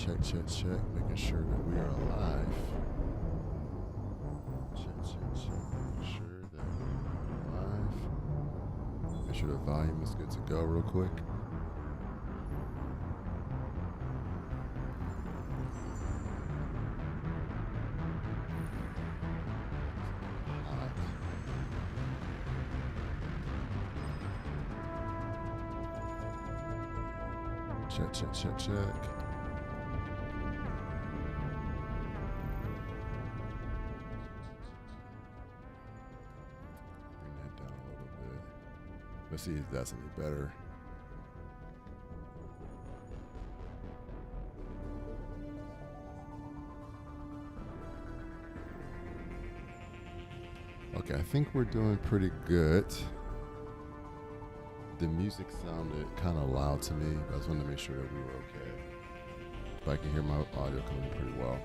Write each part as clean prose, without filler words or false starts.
check. Making sure that we are live. Check. Making sure that we are live. Make sure the volume is good to go real quick. Check. Bring that down a little bit. Let's see if that's any better. Okay, I think we're doing pretty good. The music sounded kind of loud to me. I just wanted to make sure that we were okay. But I can hear my audio coming pretty well.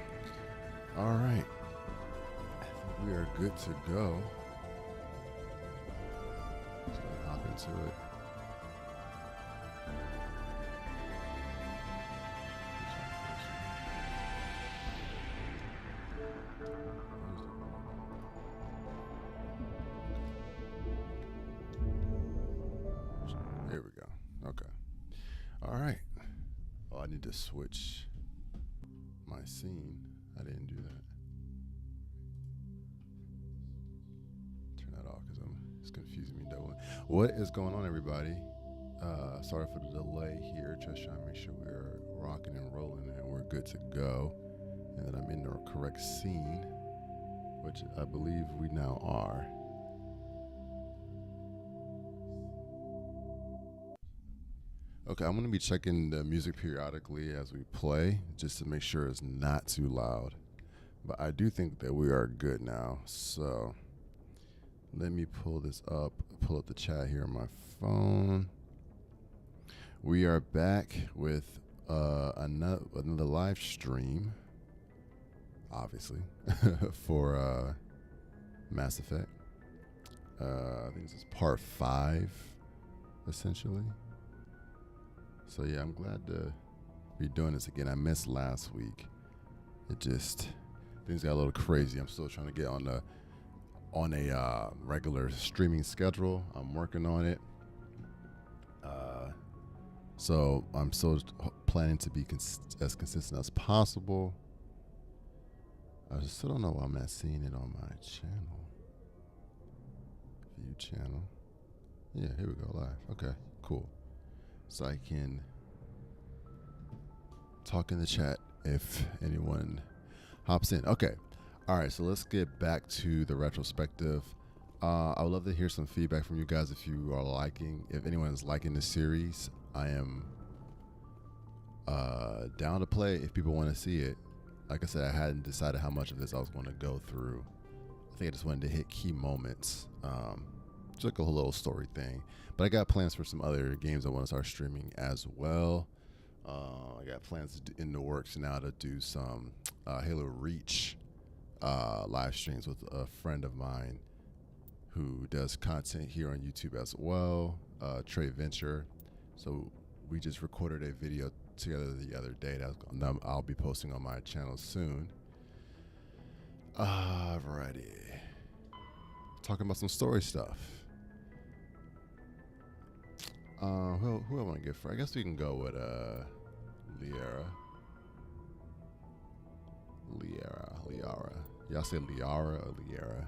All right. I think we are good to go. Just gonna hop into it. Here we go. Okay. All right. Oh, I need to switch my scene. I didn't do that. Turn that off because it's confusing me doubling. What is going on, everybody? Sorry for the delay here. Just trying to make sure we're rocking and rolling and we're good to go. And that I'm in the correct scene, which I believe we now are. Okay, I'm going to be checking the music periodically as we play, just to make sure it's not too loud. But I do think that we are good now. So let me pull this up, pull up the chat here on my phone. We are back with another live stream, obviously, for Mass Effect. I think this is part 5, essentially. So yeah, I'm glad to be doing this again. I missed last week. Things got a little crazy. I'm still trying to get on a regular streaming schedule. I'm working on it. So I'm still planning to be as consistent as possible. I still don't know why I'm not seeing it on my channel. View channel. Yeah, here we go, live. Okay, cool. So I can talk in the chat if anyone hops in. Okay. All right. So let's get back to the retrospective. I would love to hear some feedback from you guys if anyone is liking this series. I am down to play if people want to see it. Like I said, I hadn't decided how much of this I was going to go through. I think I just wanted to hit key moments. Just like a little story thing. But I got plans for some other games I want to start streaming as well. I got plans in the works now to do some Halo Reach live streams with a friend of mine who does content here on YouTube as well, Trey Venture. So we just recorded a video together the other day that I'll be posting on my channel soon. Variety. Talking about some story stuff. Who I want to get for? I guess we can go with Liara. Y'all say Liara or Liara?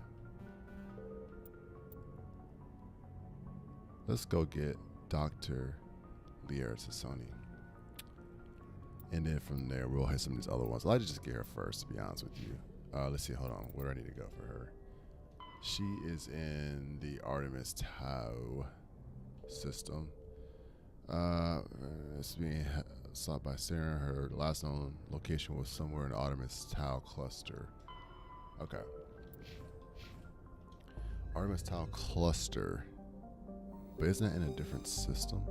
Let's go get Dr. Liara Tassoni. And then from there, we'll hit some of these other ones. I'll just get her first, to be honest with you. Let's see, hold on. Where do I need to go for her? She is in the Artemis Tau system. It's being sought by Sarah. Her last known location was somewhere in the Artemis Tau cluster. Okay. Artemis Tau cluster. But isn't that in a different system?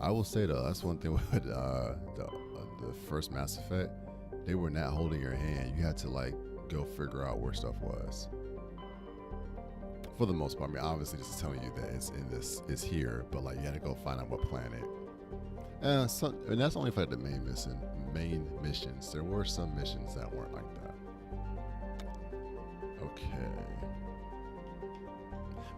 I will say though, that's one thing with the first Mass Effect. They were not holding your hand. You had to go figure out where stuff was. For the most part, I mean, obviously this is telling you that it's here, but you had to go find out what planet. And that's only for the main missions. There were some missions that weren't like that. Okay.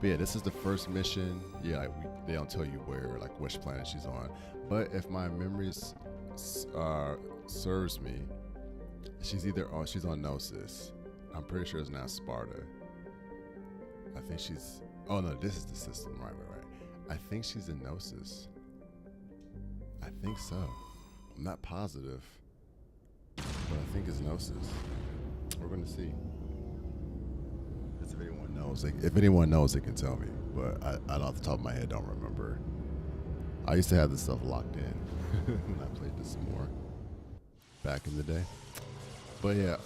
But yeah, this is the first mission. Yeah, they don't tell you where, like which planet she's on. But if my memories serves me, she's on Gnosis. I'm pretty sure it's not Sparta. I think she's. Oh no, this is the system. Right. I think she's in Gnosis. I think so. I'm not positive, but I think it's Gnosis. We're gonna see. If anyone knows, they can tell me. But I off the top of my head don't remember. I used to have this stuff locked in when I played this more back in the day. But yeah,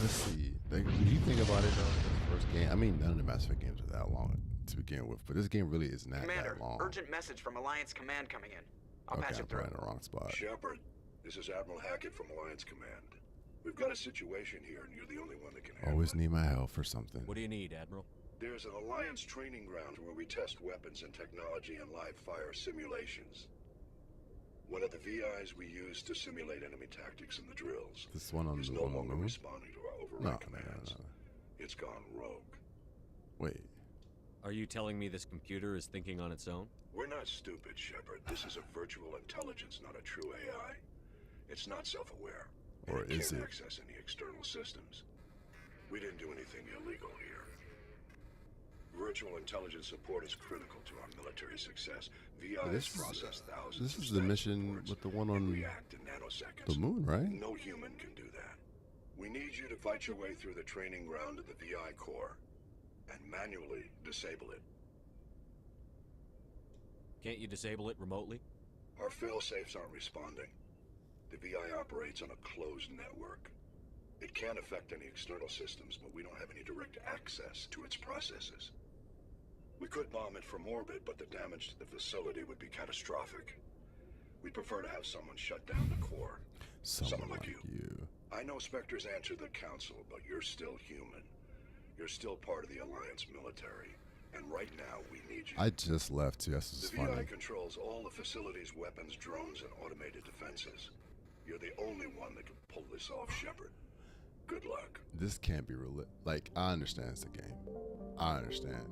let's see. When you think about it though, the first game. I mean, none of the Mass Effect games are that long to begin with, but this game really is not that long. Urgent message from Alliance Command coming in. I'll patch it through. I'm in the wrong spot. Shepard, this is Admiral Hackett from Alliance Command. We've got a situation here, and you're the only one that can handle Always need my help for something. What do you need, Admiral? There's an Alliance training ground where we test weapons and technology in live fire simulations. One of the VIs we use to simulate enemy tactics in the drills This one on is the no on the longer moon? responding to our override commands. No. It's gone rogue. Wait. Are you telling me this computer is thinking on its own? We're not stupid, Shepard. This is a virtual intelligence, not a true AI. It's not self-aware. Or it is can't it? access any external systems. We didn't do anything illegal here. Virtual intelligence support is critical to our military success. VIs process thousands. This of is the static mission reports with the one and on react in nanoseconds. the moon, right? No human can do that. We need you to fight your way through the training ground of the VI core and manually disable it. Can't you disable it remotely? Our fail-safes aren't responding. The VI operates on a closed network. It can affect any external systems, but we don't have any direct access to its processes. We could bomb it from orbit, but the damage to the facility would be catastrophic. We'd prefer to have someone shut down the core. Someone like you. I know Spectres answer the Council, but you're still human. You're still part of the Alliance military. And right now, we need you. I just left too. This is The funny. VI controls all the facility's weapons, drones, and automated defenses. You're the only one that can pull this off, Shepard. Good luck. This can't be real. Like, I understand it's a game. I understand.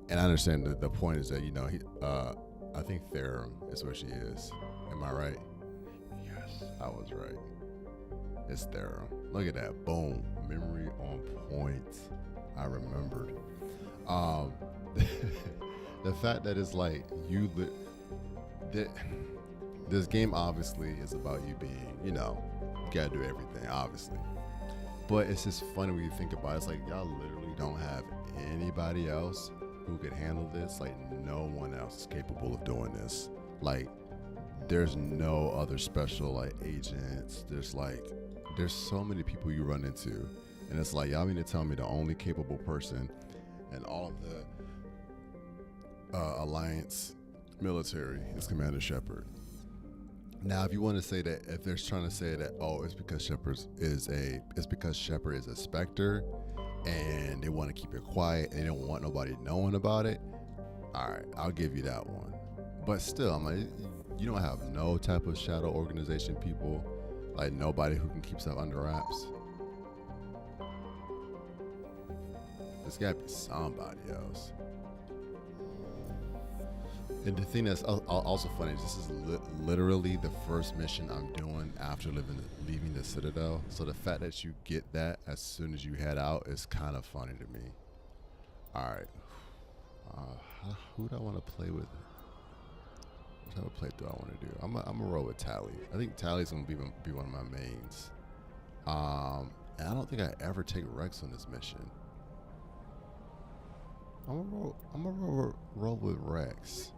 And I understand the point is that, I think Therum is where she is. Am I right? Yes. I was right. It's Therum. Look at that. Boom. Memory on point. I remembered. The fact that it's like this game obviously is about you being, you gotta do everything, obviously. But it's just funny when you think about it. It's like y'all literally don't have anybody else who could handle this. Like no one else is capable of doing this. Like there's no other special like agents. There's so many people you run into, and it's like y'all mean to tell me the only capable person in all of the Alliance military is Commander Shepard. Now, if you want to say that, if they're trying to say that, it's because Shepard is a Spectre, and they want to keep it quiet and they don't want nobody knowing about it. All right, I'll give you that one. But still, I'm like, you don't have no type of shadow organization people, like nobody who can keep stuff under wraps. There's gotta be somebody else. And the thing that's also funny is this is literally the first mission I'm doing after leaving the Citadel. So the fact that you get that as soon as you head out is kind of funny to me. All right, who do I want to play with? What type of playthrough I want to do? I'm gonna roll with Tally. I think Tally's gonna be one of my mains. And I don't think I ever take Rex on this mission. I'm gonna roll with Rex.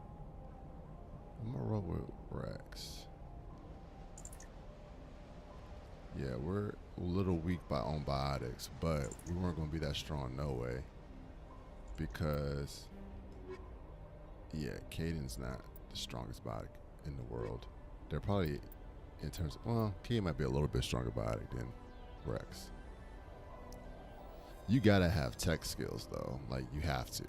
Yeah, we're a little weak on biotics, but we weren't gonna be that strong no way. Because Caden's not the strongest biotic in the world. They're probably in terms of, Caden might be a little bit stronger biotic than Rex. You gotta have tech skills though, like you have to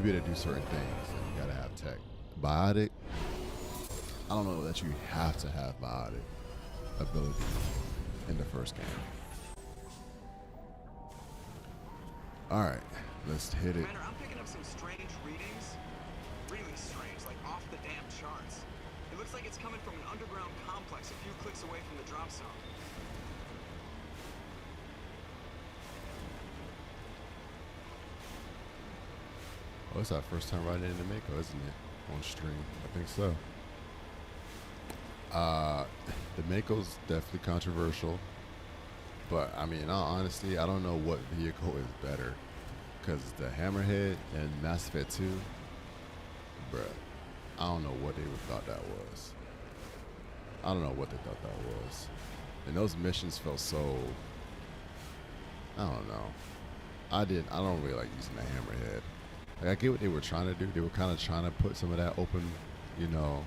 be able to do certain things. You gotta have tech. Biotic, I don't know that you have to have biotic ability in the first game. All right, let's hit it. Commander, I'm picking up some strange readings. Really strange, like off the damn charts. It looks like it's coming from an underground complex a few clicks away from the drop zone. Oh, it's our first time riding into Mako, isn't it? On stream, I think so. The Mako's definitely controversial, but I mean, in all honesty, I don't know what vehicle is better, because the Hammerhead and Mass Effect 2, bruh, I don't know what they thought that was. I don't know what they thought that was. And those missions felt so, I don't know. I don't really like using the Hammerhead. Like, I get what they were trying to do. They were kind of trying to put some of that open, you know,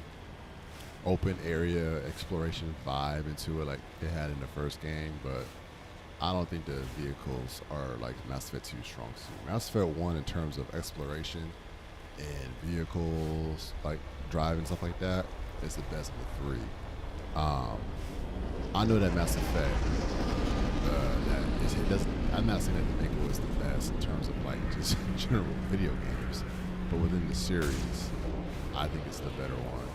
open area exploration vibe into it like they had in the first game, but I don't think the vehicles are like Mass Effect 2 strong suit. Mass Effect 1 in terms of exploration and vehicles, like driving, stuff like that, is the best of the three. I know that Mass Effect, I'm not saying that the Mako is the best in terms of like just general video games, but within the series, I think it's the better one.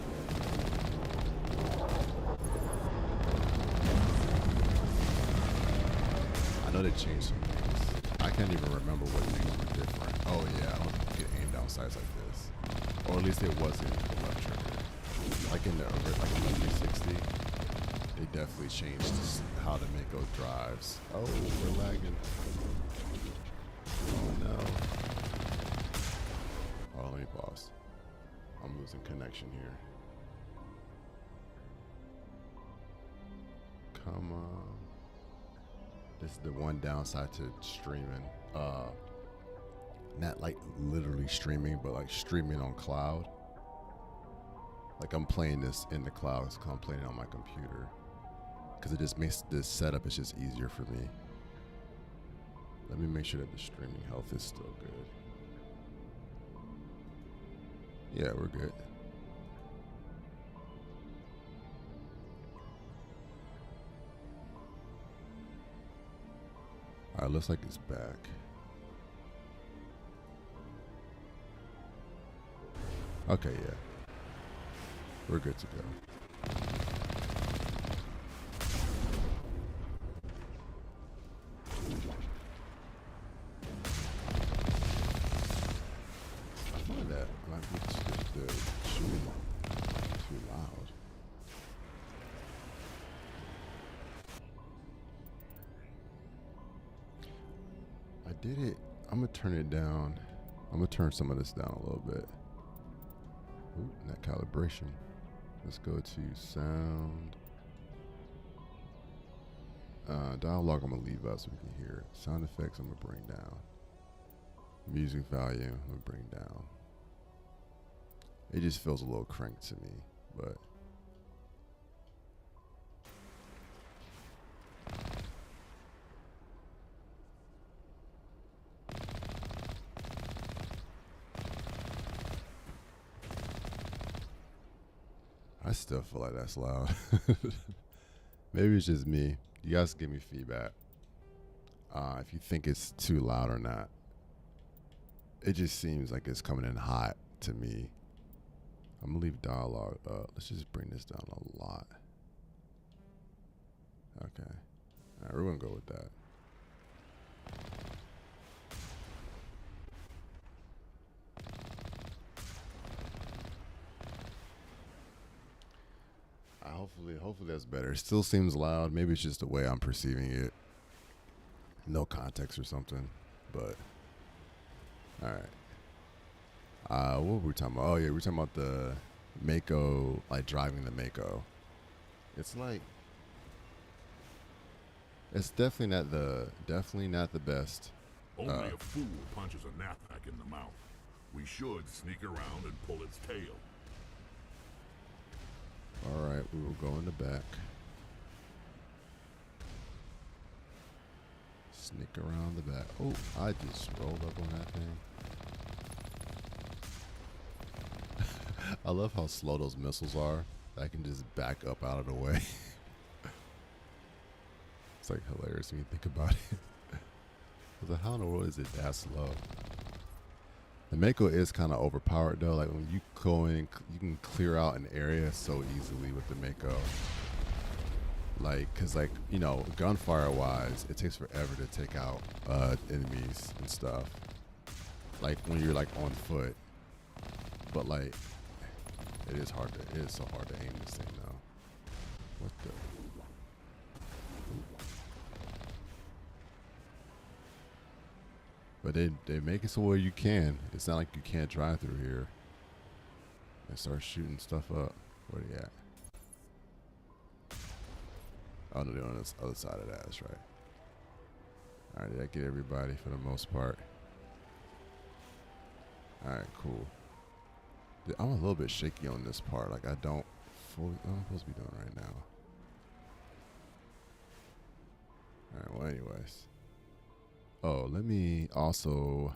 I know they changed some things. I can't even remember what things were different. Oh yeah, I don't think you could aim down sights like this, or at least it wasn't the left trigger. Like in the 360, they definitely changed how the Mako drives. Oh, we're lagging. Oh no. Oh, let me pause. I'm losing connection here. Come on. This is the one downside to streaming. Not like literally streaming, but like streaming on cloud. Like I'm playing this in the cloud, so I'm playing it on my computer. Because it just makes this setup is just easier for me. Let me make sure that the streaming health is still good. Yeah, we're good. Alright, looks like it's back. Okay, yeah. We're good to go. I find that my the shooting too loud. I did it. I'm gonna turn it down. I'm gonna turn some of this down a little bit. Ooh, net calibration. Let's go to sound. Dialogue I'm gonna leave out so we can hear it. Sound effects I'm gonna bring down. Music value I'm gonna bring down. It just feels a little cranked to me, but I still feel like that's loud. Maybe it's just me. You guys give me feedback if you think it's too loud or not. It just seems like it's coming in hot to me. I'm gonna leave dialogue up. Let's just bring this down a lot. Okay. All right, we're gonna go with that. Hopefully that's better. It still seems loud. Maybe it's just the way I'm perceiving it. No context or something. But all right. What were we talking about? Oh yeah, we were talking about the Mako, like driving the Mako. It's like it's definitely not the best. Only a fool punches a knapsack in the mouth. We should sneak around and pull its tail. All right, we will go in the back. Sneak around the back. Oh, I just rolled up on that thing. I love how slow those missiles are. I can just back up out of the way. It's like hilarious when you think about it. I was like, how in the world is it that slow? The Mako is kind of overpowered though. Like when you go in, you can clear out an area so easily with the Mako. Like, cause like, you know, gunfire wise, it takes forever to take out enemies and stuff. Like when you're like on foot. But like, it is so hard to aim this thing now. What the? But they make it so where you can. It's not like you can't drive through here. And start shooting stuff up. Where they at? Oh no, they're on this other side of that. That's right. All right, did I get everybody for the most part? All right, cool. I'm a little bit shaky on this part. Like I don't fully. What am I supposed to be doing right now? All right. Well, anyways. Oh, let me also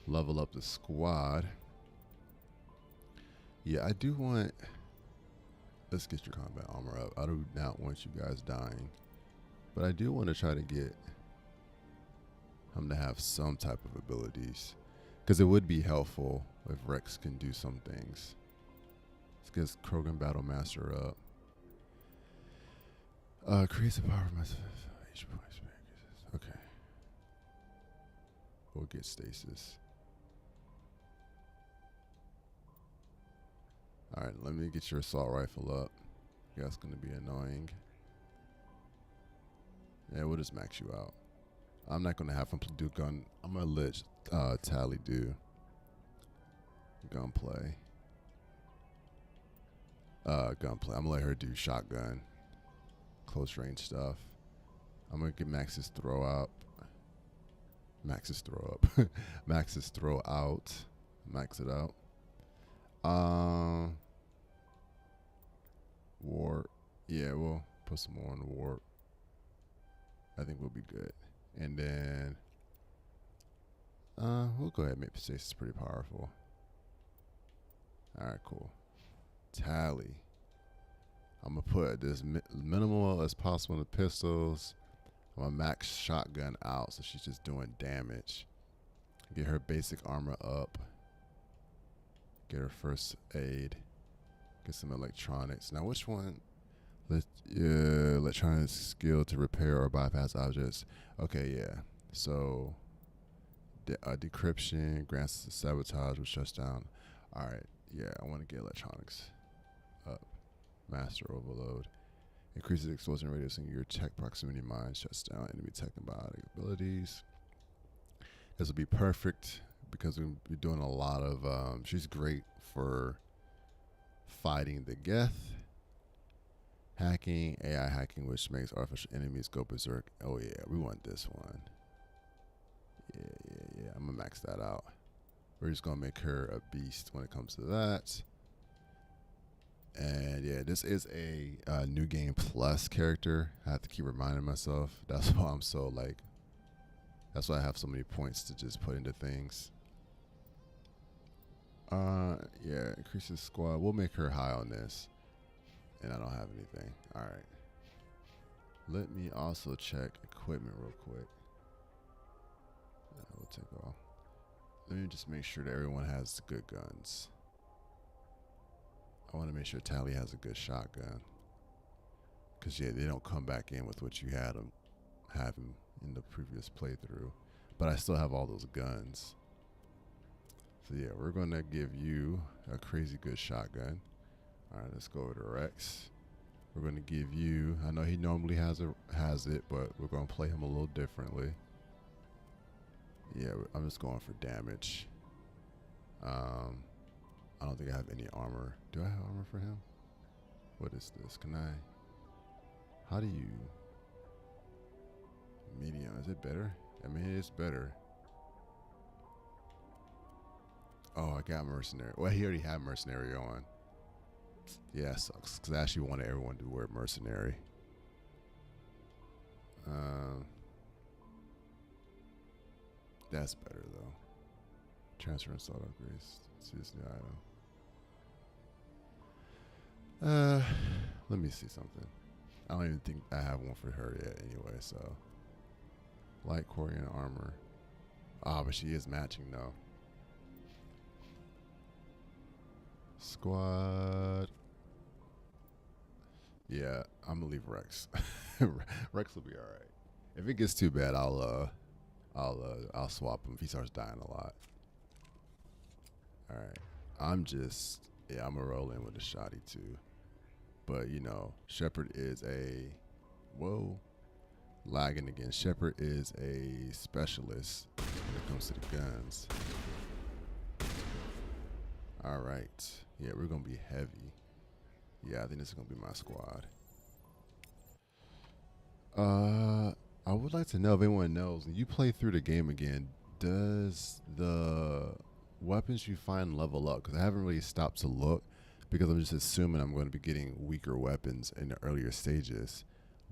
level up the squad. Yeah, I do want. Let's get your combat armor up. I do not want you guys dying, but I do want to try to get him to have some type of abilities, because it would be helpful if Rex can do some things. Let's get Krogan Battle Master up. Creates a power massive. Okay. We'll get stasis. Alright, let me get your assault rifle up. That's gonna be annoying. Yeah, we'll just max you out. I'm not gonna have him do gun. I'm gonna let Tally do gunplay. Gunplay. I'm gonna let her do shotgun. Close range stuff. I'm gonna get Max's throw up. Max's throw up. Max's throw out. Max it out. Warp. Yeah, we'll put some more on the warp. I think we'll be good. And then we'll go ahead and make stasis pretty powerful. Alright, cool. Tally. I'm gonna put this minimal as possible in the pistols. I'm gonna max shotgun out so she's just doing damage. Get her basic armor up. Get her first aid. Get some electronics. Now, which one? Electronics skill to repair or bypass objects. Okay, yeah. So, decryption grants sabotage, which shuts down. All right, yeah. I want to get electronics up. Master overload. Increases explosion radius in your tech proximity mine. Shuts down enemy tech and biotic abilities. This will be perfect because we'll be doing a lot of. She's great for fighting the Geth. Hacking, AI hacking, which makes artificial enemies go berserk. Oh yeah, we want this one. Yeah. I'm gonna max that out. We're just gonna make her a beast when it comes to that. And yeah, this is a new game plus character. I have to keep reminding myself. That's why I'm so like. That's why I have so many points to just put into things. Yeah, increases squad. We'll make her high on this. And I don't have anything. Alright. Let me also check equipment real quick. We'll take off. Let me just make sure that everyone has good guns. I want to make sure Tally has a good shotgun. Because, yeah, they don't come back in with what you had them having in the previous playthrough. But I still have all those guns. So, yeah, we're going to give you a crazy good shotgun. All right, let's go over to Rex. We're going to give you, I know he normally has it, but we're going to play him a little differently. Yeah, I'm just going for damage. I don't think I have any armor. Do I have armor for him? What is this? How do you, medium, is it better? I mean, it's better. Oh, I got mercenary. Well, he already had mercenary on. Yeah, it sucks because I actually wanted everyone to wear mercenary. That's better though. Transfer and install upgrades. Let's see this new Uh, let me see something. I don't even think I have one for her yet anyway, so. Light Corian armor. Ah, but she is matching though. Squad. Yeah, I'm gonna leave Rex. Rex will be all right. If it gets too bad, I'll swap him if he starts dying a lot. All right, I'm gonna roll in with the shoddy too. But you know, Shepard is a lagging again. Shepard is a specialist when it comes to the guns. All right, yeah, we're gonna be heavy. Yeah, I think this is gonna be my squad. I would like to know if anyone knows, when you play through the game again, does the weapons you find level up? Because I haven't really stopped to look, because I'm just assuming I'm going to be getting weaker weapons in the earlier stages.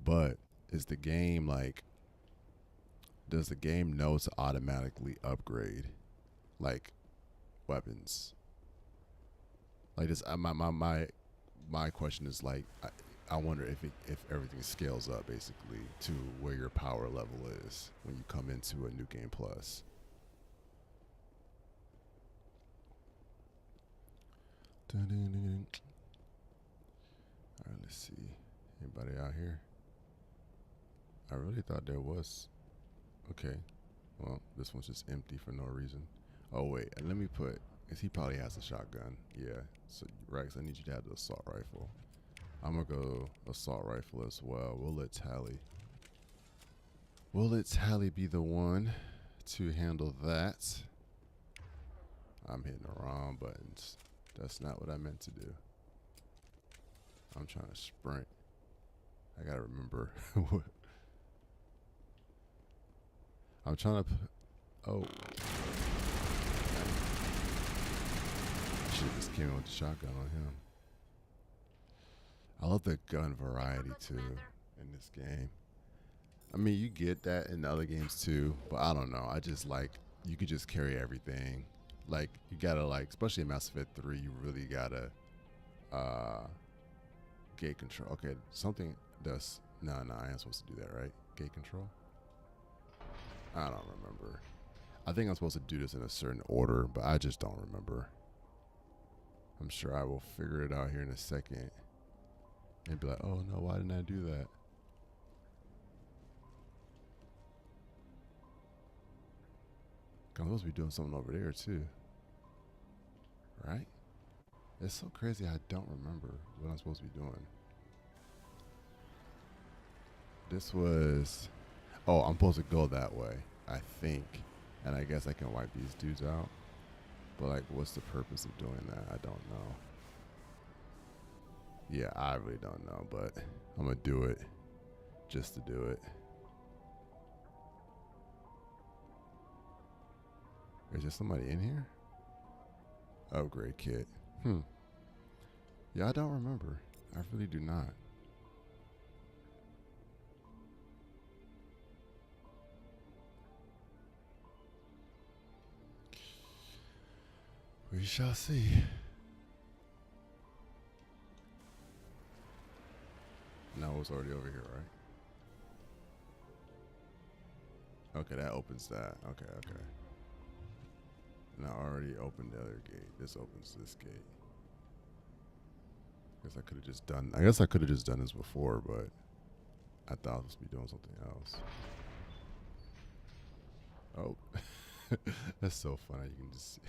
But is the game like, does the game know to automatically upgrade like weapons? Like this, my question is like, I wonder if everything scales up basically to where your power level is when you come into a new game plus. All right, let's see. Anybody out here? I really thought there was. Okay. Well, this one's just empty for no reason. Oh wait, and let me put, because he probably has a shotgun. Yeah. So Rex, I need you to have the assault rifle. I'm gonna go assault rifle as well. We'll let Tally be the one to handle that. I'm hitting the wrong buttons. That's not what I meant to do. I'm trying to sprint. I gotta remember what. I'm trying to oh. Shit, just came in with the shotgun on him. I love the gun variety too in this game. I mean, you get that in the other games too, but I don't know. I just like, you could just carry everything. Like, you gotta like, especially in Mass Effect 3, you really gotta gate control. Okay, something does. No, I ain't supposed to do that, right? Gate control? I don't remember. I think I'm supposed to do this in a certain order, but I just don't remember. I'm sure I will figure it out here in a second and be like, oh no, why didn't I do that? I'm supposed to be doing something over there too, right? It's so crazy I don't remember what I'm supposed to be doing. This was, oh, I'm supposed to go that way, I think. And I guess I can wipe these dudes out. But like, what's the purpose of doing that? I don't know. Yeah, I really don't know, but I'm gonna do it just to do it. Is there somebody in here? Upgrade kit. Yeah, I don't remember. I really do not. We shall see. No, it's already over here, right? Okay, that opens that. Okay. And I already opened the other gate. This opens this gate. I guess I could have just done this before, but I thought I was supposed to be doing something else. Oh, that's so funny. You can just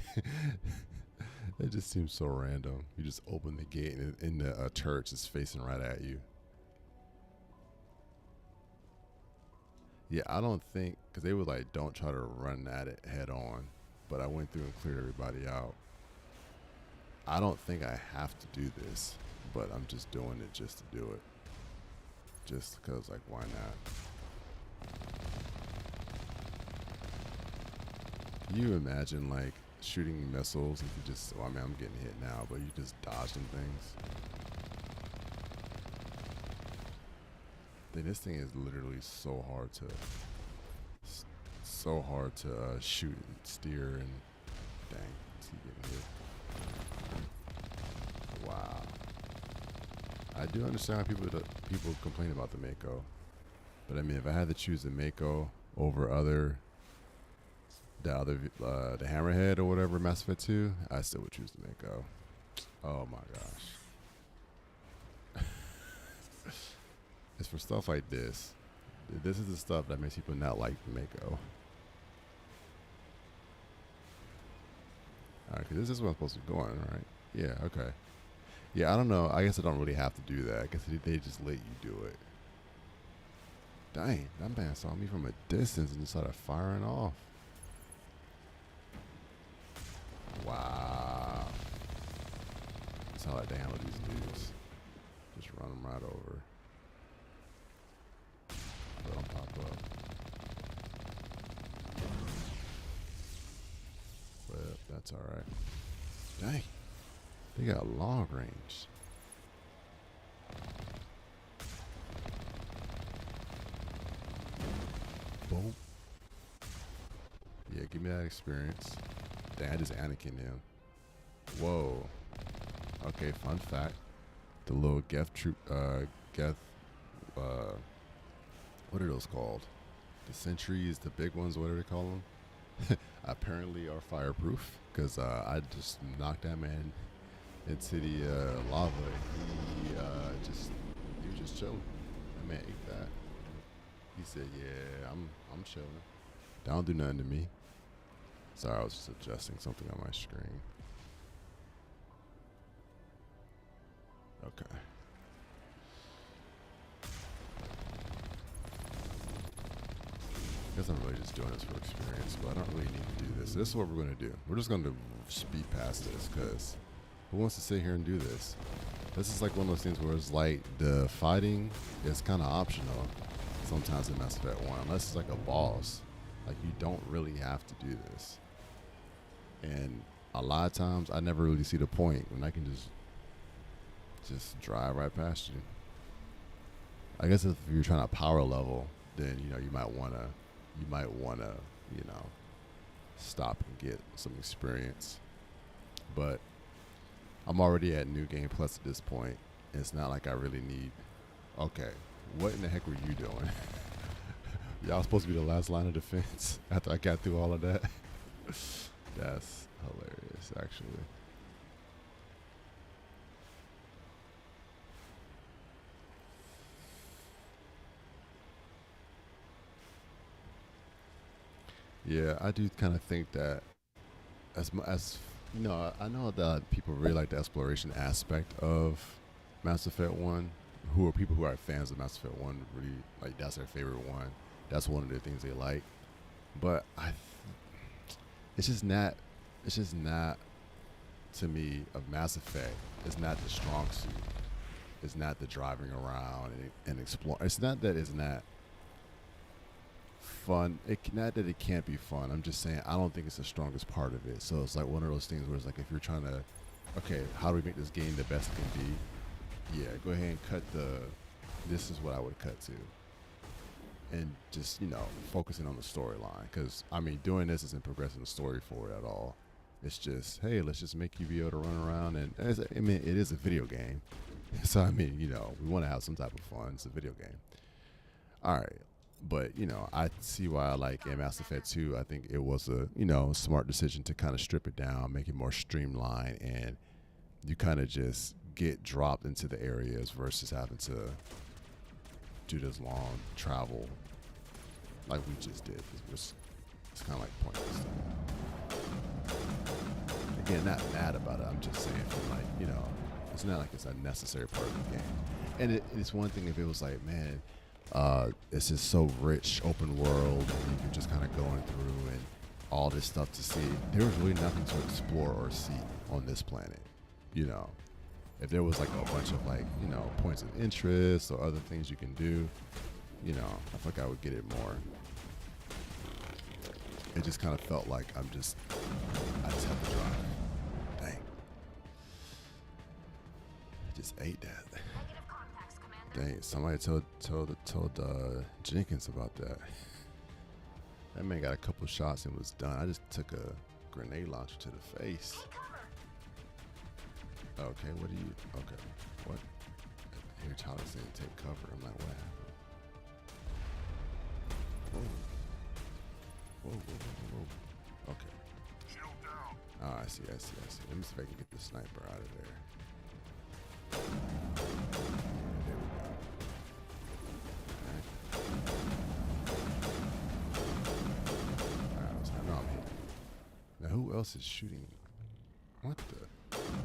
it just seems so random. You just open the gate and the turret is facing right at you. Yeah, I don't think, because they were like, don't try to run at it head on, but I went through and cleared everybody out. I don't think I have to do this, but I'm just doing it just to do it. Just because, like, why not? Can you imagine, like, shooting missiles and you just, well, I mean, I'm getting hit now, but you just dodging things? Then this thing is literally so hard to shoot and steer, and dang, is he getting hit? Wow. I do understand how people complain about the Mako, but I mean, if I had to choose the Mako over the Hammerhead or whatever Mass Effect 2, I still would choose the Mako. Oh my gosh. It's for stuff like this. This is the stuff that makes people not like the Mako. Alright, because this is where I'm supposed to be going, right? Yeah, okay. Yeah, I don't know. I guess I don't really have to do that. I guess they just let you do it. Dang, that man saw me from a distance and just started firing off. Wow. That's how I like to handle these dudes. Just run them right over. Let them pop up. But that's alright. Dang. They got long range. Boom. Yeah, give me that experience. Dang, I just Anakin him. Whoa. Okay, fun fact. The little Geth troop, what are those called? The sentries, the big ones, whatever they call them, apparently are fireproof. Because I just knocked that man into the lava. He was just chilling. That man ate that. He said, "Yeah, I'm chilling. Don't do nothing to me." Sorry, I was just adjusting something on my screen. Okay. I guess I'm really just doing this for experience, but I don't really need to do this. This is what we're going to do. We're just going to speed past this, because who wants to sit here and do this? This is like one of those things where it's like the fighting is kind of optional sometimes in Mass Effect 1, unless it's like a boss. Like, you don't really have to do this. And a lot of times, I never really see the point when I can just drive right past you. I guess if you're trying to power level, then, you know, you might wanna, you know, stop and get some experience. But I'm already at New Game Plus at this point. It's not like I really need. Okay, what in the heck were you doing? Y'all supposed to be the last line of defense after I got through all of that. That's hilarious, actually. Yeah, I do kind of think that as you know, I know that people really like the exploration aspect of Mass Effect 1. Who are people who are fans of Mass Effect 1 really like, that's their favorite one. That's one of the things they like. But it's just not to me of Mass Effect. It's not the strong suit. It's not the driving around and explore. It's not that it's not fun. Not that it can't be fun. I'm just saying I don't think it's the strongest part of it. So it's like one of those things where it's like, if you're trying to, okay, how do we make this game the best it can be? Yeah, go ahead and cut this is what I would cut to. And just, you know, focusing on the storyline. Because, I mean, doing this isn't progressing the story forward at all. It's just, hey, let's just make you be able to run around. And, I mean, it is a video game. So, I mean, you know, we want to have some type of fun. It's a video game. All right. But, you know, I see why I like in Mass Effect 2. I think it was a, you know, smart decision to kind of strip it down, make it more streamlined, and you kind of just get dropped into the areas versus having to do this long travel like we just did. It's kind of like pointless. Again, not mad about it. I'm just saying, from like, you know, it's not like it's a necessary part of the game. And it's one thing if it was like, man, it's just so rich, open world, and you can just kind of going through and all this stuff to see. There was really nothing to explore or see on this planet, you know. If there was like a bunch of like, you know, points of interest or other things you can do, you know, I feel like I would get it more. It just kind of felt like I just have to drive. Dang. I just ate that. Dang, somebody told Jenkins about that. That man got a couple shots and was done. I just took a grenade launcher to the face. Okay, what do you? Okay, what? hear Tyler saying take cover. I'm like, what happened? Whoa. Whoa, whoa, whoa, whoa. Okay. Shield down. Oh, I see. Let me see if I can get the sniper out of there. There we go. Alright, so I know I'm hitting. Now, who else is shooting? What the? Alright,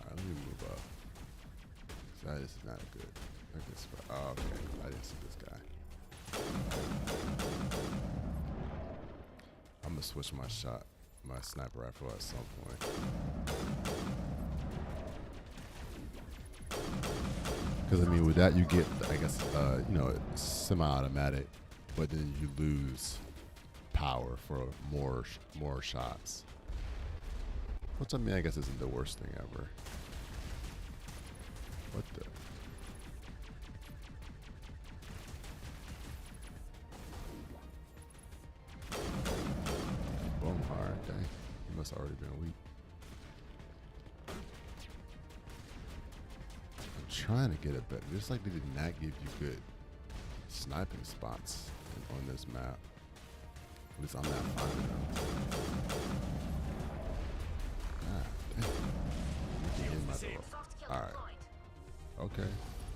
let me move up. So that is not a good spot. Oh, okay. I didn't see this guy. I'm gonna switch my sniper rifle at some point. Because I mean, with that you get, I guess, semi-automatic, but then you lose power for more shots. Which I mean, I guess isn't the worst thing ever. What the? Boom hard, dang. He must have already been weak. I'm trying to get it better. Just like they did not give you good sniping spots on this map. At least I'm not finding them. Ah, damn. Alright. Okay.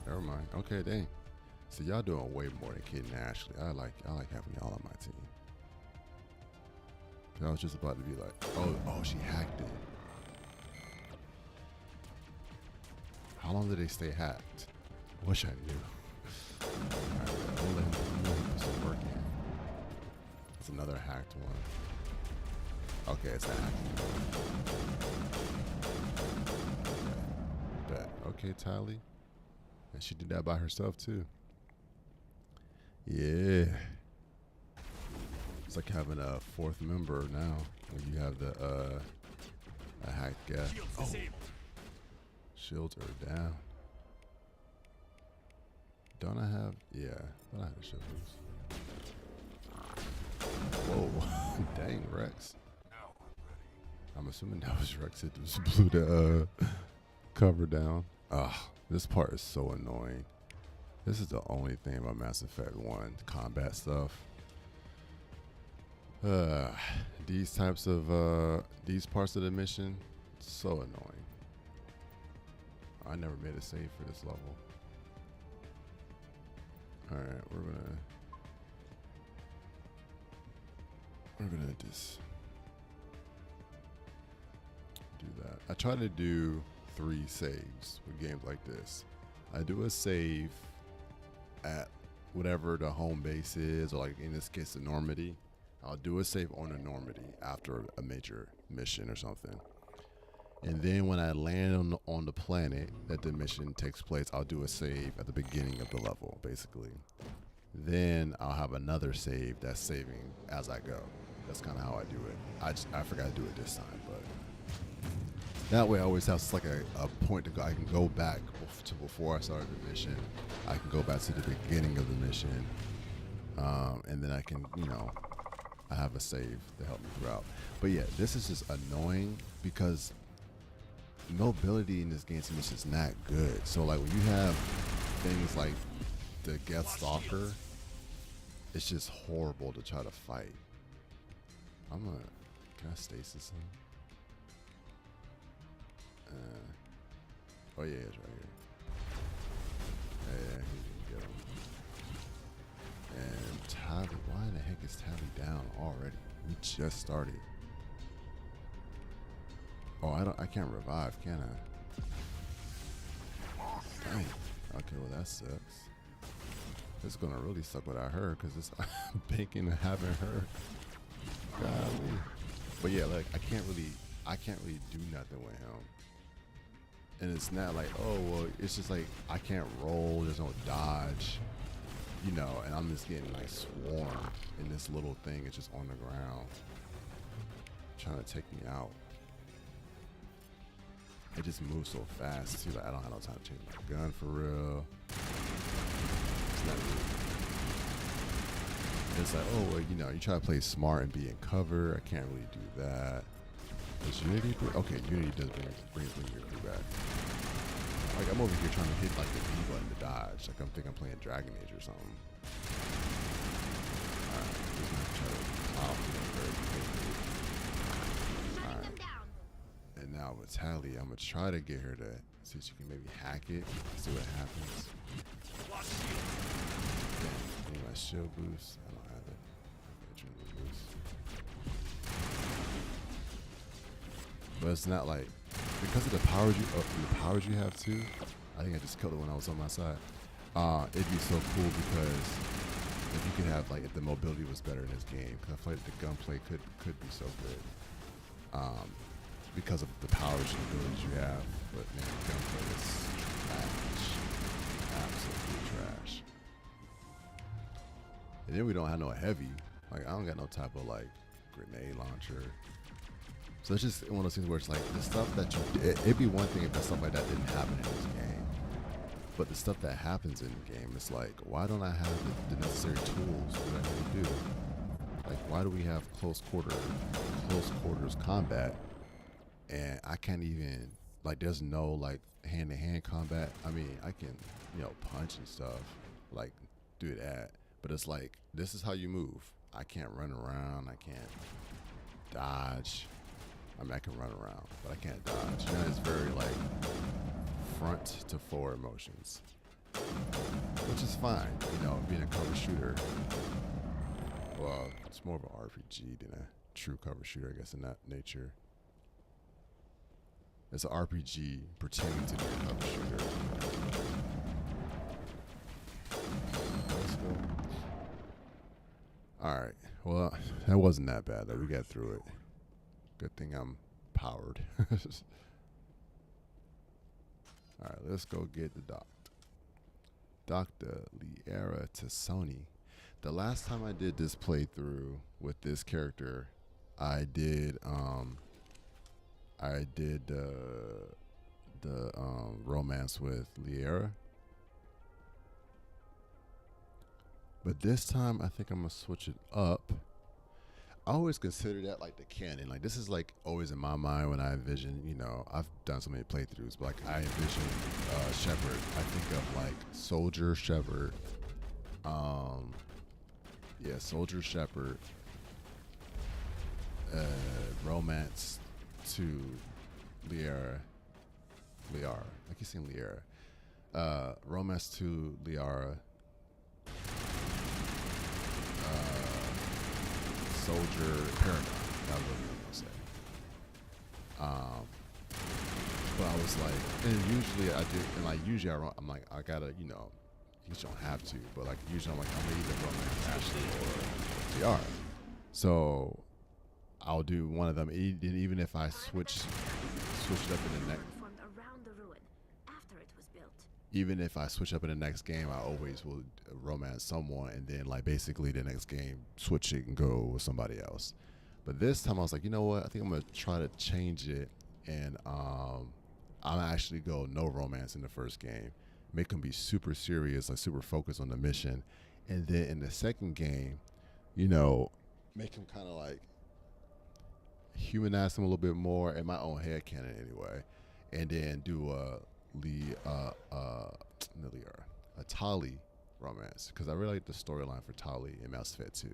Never mind. Okay, dang. So y'all doing way more than Kid and Ashley. I like having y'all on my team. I was just about to be like, oh, she hacked it. How long did they stay hacked? Wish I knew. Alright, I'm gonna let him put some work in. It's another hacked one. Okay, it's a hacked one. Bet. Okay, Tylee. And she did that by herself too. Yeah. It's like having a fourth member now when you have the a hacked guy. Oh. Shields are down. Don't I have? Yeah, I have a shield boost. Whoa, dang Rex. I'm assuming that was Rex that just blew the cover down. This part is so annoying. This is the only thing about Mass Effect 1 combat stuff. These types of these parts of the mission, so annoying. I never made a save for this level. All right, we're gonna just do that. I try to do 3 saves with games like this. I do a save at whatever the home base is, or like in this case, the Normandy. I'll do a save on a Normandy after a major mission or something. And then when I land on the planet that the mission takes place, I'll do a save at the beginning of the level, basically. Then I'll have another save that's saving as I go. That's kind of how I do it. I forgot to do it this time, but that way I always have like a point to go. I can go back to before I started the mission. I can go back to the beginning of the mission, and then I can, I have a save to help me throughout. But yeah, this is just annoying because mobility in this game to me is just not good. So like when you have things like the Geth Stalker, it's just horrible to try to fight. Can I stasis him? Oh yeah, it's right here. Yeah, he can get him. And Tylee, why the heck is Tylee down already? We just started. Oh, I can't revive, can I? Dang. Okay, well that sucks. It's gonna really suck without her, because it's banking to having her. Golly. But yeah, like I can't really do nothing with him. And it's not like, oh well, it's just like I can't roll, there's no dodge, and I'm just getting like swarmed, and this little thing is just on the ground trying to take me out. It just moves so fast too, like I don't have no time to change my gun for real. It's not really. It's like, oh well, you try to play smart and be in cover. I can't really do that. Does Unity? Okay, Unity does bring your crew back. Like I'm over here trying to hit like the B button to dodge. Like I'm thinking I'm playing Dragon Age or something. Alright, just gonna try to plow through them very quickly. Alright. And now with Tally, I'm gonna try to get her to see if she can maybe hack it. See what happens. Damn, I need my shield boost. I don't have it. Okay, adrenaline boost. But it's not like because of the powers you have too. I think I just killed it when I was on my side. It'd be so cool because if you could have like if the mobility was better in this game, because I feel like the gunplay could be so good. Because of the powers and abilities you have. But man, the gunplay is trash. Absolutely trash. And then we don't have no heavy. Like I don't got no type of like grenade launcher. So it's just one of those things where it's like the stuff that it'd be one thing if that stuff like that didn't happen in this game. But the stuff that happens in the game, it's like, why don't I have the necessary tools that I need to do? Like, why do we have close quarters combat, and I can't even, like, there's no, like, hand-to-hand combat. I mean, I can, punch and stuff, like, do that. But it's like, this is how you move. I can't run around. I can't dodge. I mean, I can run around, but I can't dodge. It's very, like, front to forward motions, which is fine, being a cover shooter. Well, it's more of an RPG than a true cover shooter, I guess, in that nature. It's an RPG pretending to be a cover shooter. Let's go. Alright, well, that wasn't that bad, though. We got through it. Good thing I'm powered. Alright, let's go get the doctor. Dr. Liara to Sony. The last time I did this playthrough with this character, I did the romance with Liara. But this time I think I'm gonna switch it up. I always consider that like the canon. Like this is like always in my mind when I envision, I've done so many playthroughs, but like I envision Shepard. I think of like Soldier Shepard. Soldier Shepard. Romance to Liara. I keep saying Liara. Romance to Liara. Soldier Paragon. That was what I was gonna say. But I was like, and usually I do, and like usually I'm like, I gotta, you don't have to, but like usually I'm like, I'm gonna either romance Ashley or Liara. So I'll do one of them, even if I switch it up in the next. Even if I switch up in the next game, I always will romance someone, and then like basically the next game switch it and go with somebody else. But this time I was like, you know what? I think I'm gonna try to change it, and I'm actually go no romance in the first game, make them be super serious, like super focused on the mission, and then in the second game, make them kind of like humanize them a little bit more in my own headcanon anyway, and then do a Tali romance, because I really like the storyline for Tali in Mass Effect 2.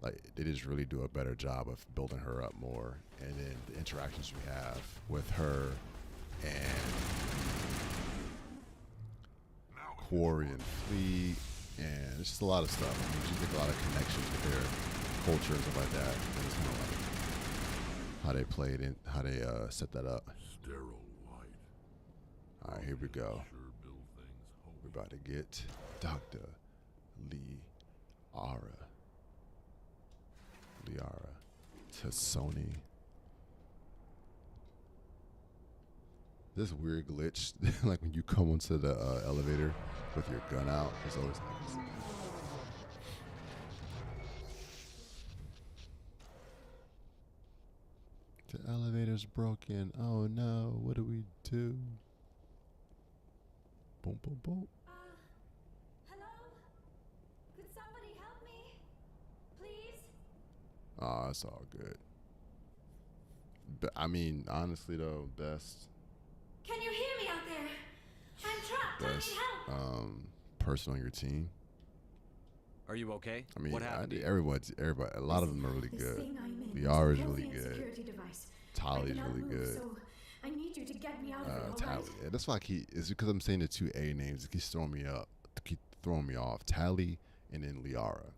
Like they just really do a better job of building her up more, and then the interactions you have with her and Quarry and Fleet, and it's just a lot of stuff. I mean, you make a lot of connections with their culture and stuff like that. And it's kind of like how they played and how they set that up. Sterile light. All right, here we go. Sure build things holy. We're about to get Dr. Liara to Sony. This weird glitch, like when you come onto the elevator with your gun out, it's always nice. The elevator's broken. Oh no, what do we do? Boom, boom, boom. Hello? Could somebody help me? Please? Oh, it's all good. But I mean, honestly though, best. Can you hear me out there? that's person on your team. Are you okay? I mean, What happened? to you? everybody, a lot of them are really This good. thing I'm in Liara is is a really Prothean good. security device. I Tali's cannot really move, good. So I need you to get me out of it, all Tally. right? Yeah, that's why it's because I'm saying the two A names. It keeps throwing me up, keep throwing me off. Tally and then Liara.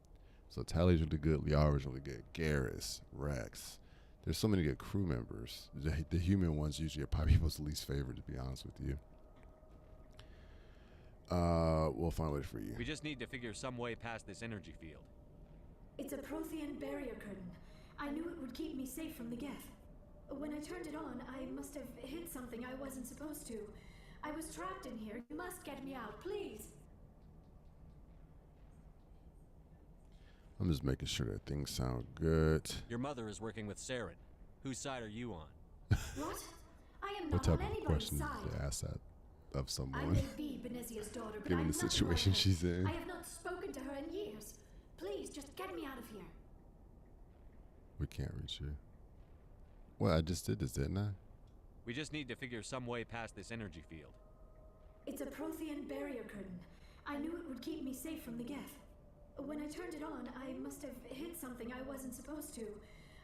So Tally's really good. Liara's really good. Garrus, Rex. There's so many good crew members. The human ones usually are probably people's least favorite, to be honest with you. We'll find a way for you. We just need to figure some way past this energy field. It's a Prothean barrier curtain. I knew it would keep me safe from the Geth. When I turned it on, I must have hit something I wasn't supposed to. I was trapped in here. You must get me out, please. I'm just making sure that things sound good. Your mother is working with Saren. Whose side are you on? What? I am What not on type of anybody's questions side. to ask that of I someone, may be Benezia's daughter, but given I'm the not situation like her. she's in? I have not spoken to her in years. Please, just get me out of here. We can't reach you. Well, I just did this, didn't I? We just need to figure some way past this energy field. It's a Prothean barrier curtain. I knew it would keep me safe from the Geth. When I turned it on, I must have hit something I wasn't supposed to.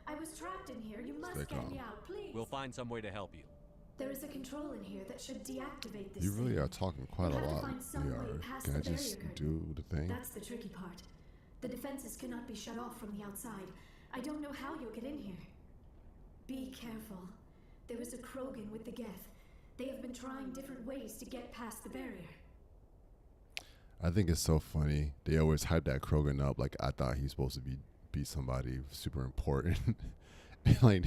I was trapped in here. You must Stay get calm. me out, please. We'll find some way to help you. There is a control in here that should deactivate this You really thing. are talking quite We a have to lot, find some way Liara. past Can I the just barrier do the thing? That's the tricky part. The defenses cannot be shut off from the outside. I don't know how you'll get in here. Be careful. There is a Krogan with the Geth. They have been trying different ways to get past the barrier. I think it's so funny. They always hype that Krogan up like I thought he's supposed to be somebody super important. And like,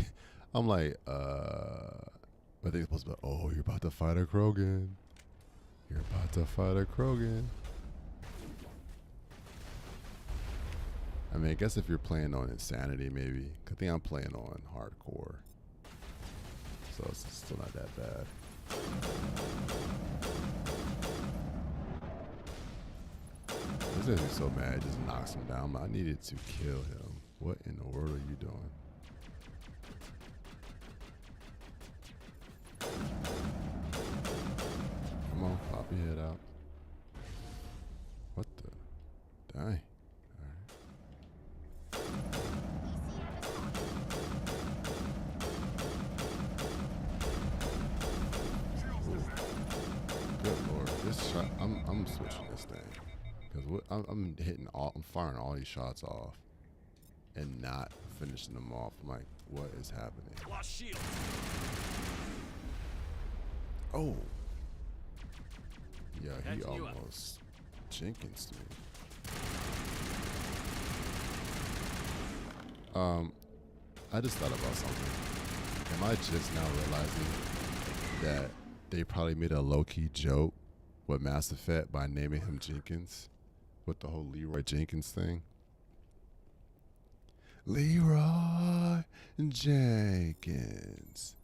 I'm like, but they're supposed to be, oh, you're about to fight a Krogan. You're about to fight a Krogan. I mean, I guess if you're playing on Insanity, maybe. I think I'm playing on Hardcore. So it's still not that bad. This makes me so mad. It just knocks him down. I needed to kill him. What in the world are you doing? Come on, pop your head out. What the? Dang. Good lord, this shot. I'm switching this thing because I'm firing all these shots off and not finishing them off. I'm like, what is happening? Lost shield. Oh, yeah, he Catching you up. almost Jenkins to me. I just thought about something. Am I just now realizing that they probably made a low-key joke with Mass Effect by naming him Jenkins with the whole Leroy Jenkins thing? Leroy Jenkins.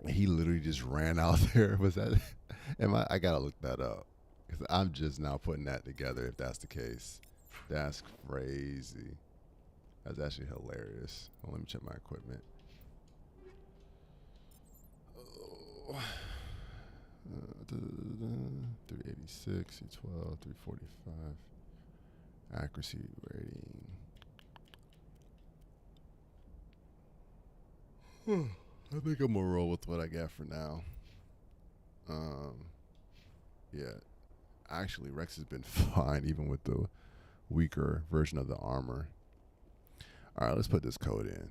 He literally just ran out there. Was that? I gotta look that up because I'm just now putting that together. If that's the case, that's crazy. That's actually hilarious. Well, let me check my equipment. 386, 12, 345. Accuracy rating. I think I'm gonna roll with what I got for now. Yeah. Actually, Rex has been fine even with the weaker version of the armor. All right, let's put this code in.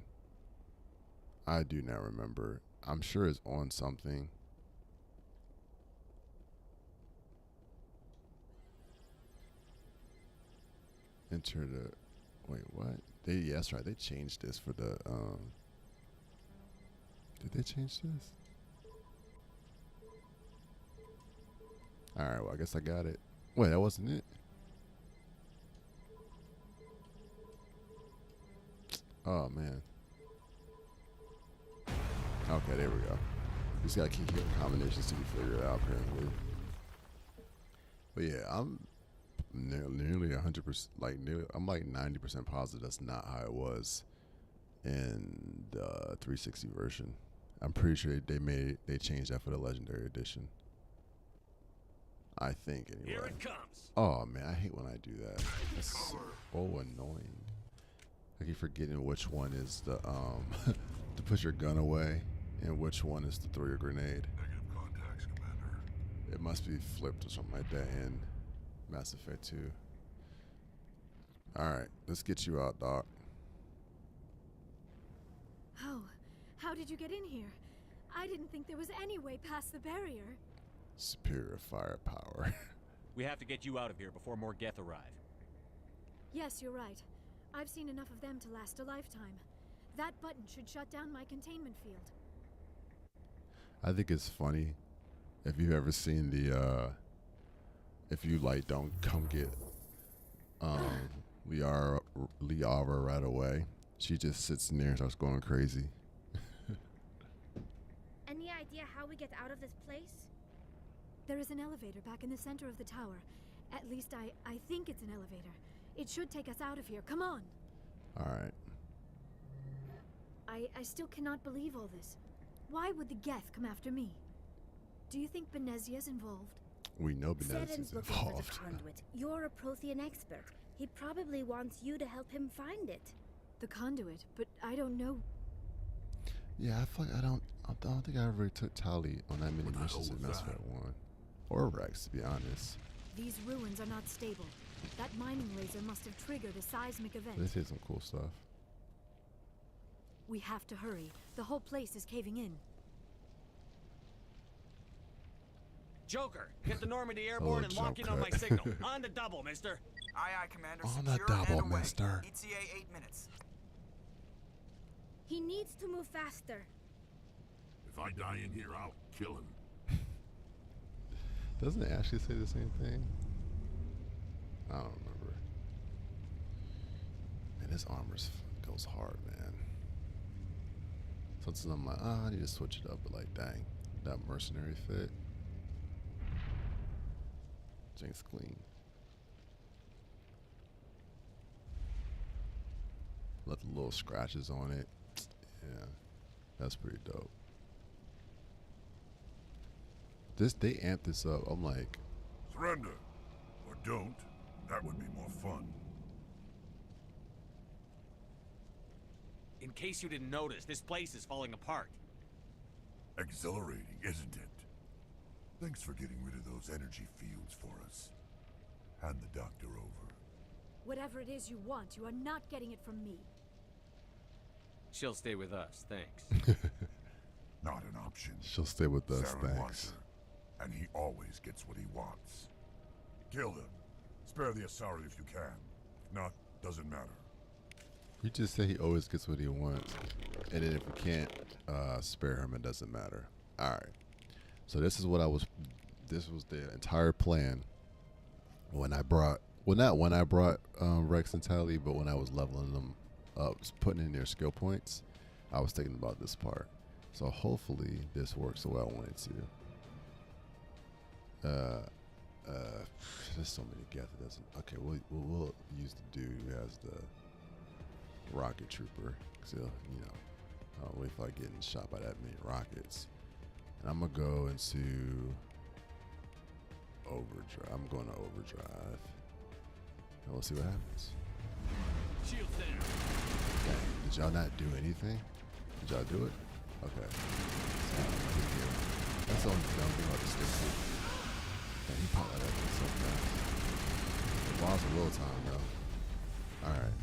I do not remember. I'm sure it's on something. Enter the. Wait, what? Yeah, that's right. They changed this for the. Did they change this? All right. Well, I guess I got it. Wait, that wasn't it. Oh man. Okay, there we go. Just gotta keep getting combinations to be figured out apparently. But yeah, I'm nearly 100%. I'm like 90% positive that's not how it was in the 360 version. I'm pretty sure they changed that for the Legendary Edition. I think anyway. Here it comes. Oh man, I hate when I do that. It's so annoying. I keep forgetting which one is the to put your gun away and which one is to throw your grenade. Negative contacts, Commander. It must be flipped or something like that in Mass Effect 2. Alright, let's get you out, Doc. Oh, how did you get in here? I didn't think there was any way past the barrier. Superior firepower. We have to get you out of here before more Geth arrive. Yes, you're right. I've seen enough of them to last a lifetime. That button should shut down my containment field. I think it's funny if you've ever seen the if you like don't come get Liara right away. She just sits in there and starts going crazy. Any idea how we get out of this place? There is an elevator back in the center of the tower. At least I think it's an elevator. It should take us out of here. Come on. Alright. I still cannot believe all this. Why would the Geth come after me? Do you think Benezia's involved? We know Benez Seren's is looking for the involved. conduit. You're a Prothean expert. He probably wants you to help him find it. The conduit, but I don't know. Yeah, I feel like I don't think I ever took Tali on that many What the missions hell in was Mass that? Effect 1. Or Rex, to be honest. These ruins are not stable. That mining laser must have triggered a seismic event. This is some cool stuff. We have to hurry. The whole place is caving in. Joker, get the Normandy airborne and lock in on my Joker. signal. On the double, mister. Aye, aye, Commander. On the Secure and double, away. mister. ETA 8 minutes. He needs to move faster. If I die in here, I'll kill him. Doesn't it actually say the same thing? I don't remember. Man, this armor goes hard, man. Sometimes I'm like, I need to switch it up, but like, dang, that mercenary fit. Jinx clean. Let the little scratches on it. Yeah, that's pretty dope. They amped this up. I'm like, Surrender. Or don't. That would be more fun. In case you didn't notice, this place is falling apart. Exhilarating, isn't it? Thanks for getting rid of those energy fields for us. Hand the doctor over. Whatever it is you want, you are not getting it from me. She'll stay with us, thanks. Not an option. she'll stay with us, Saren wants thanks. her, and he always gets what he wants. Kill him. Spare the Asari if you can. If not, doesn't matter. He just said he always gets what he wants, and then if we can't spare him, it doesn't matter. All right. So this is what I was. This was the entire plan when I brought. Well, not when I brought Rex and Tali, but when I was leveling them up, putting in their skill points. I was thinking about this part. So hopefully this works the way I want it to. There's so many Geth it doesn't. Okay, we'll use the dude who has the rocket trooper. So I don't really feel like getting shot by that many rockets. And I'm gonna go into overdrive. I'm going to overdrive. And we'll see what happens. Shields there. Dang, did y'all not do anything? Did y'all do it? Okay. That's the only dumb thing about the stick. Man, he popped that up so fast. It lost a little time though. Alright.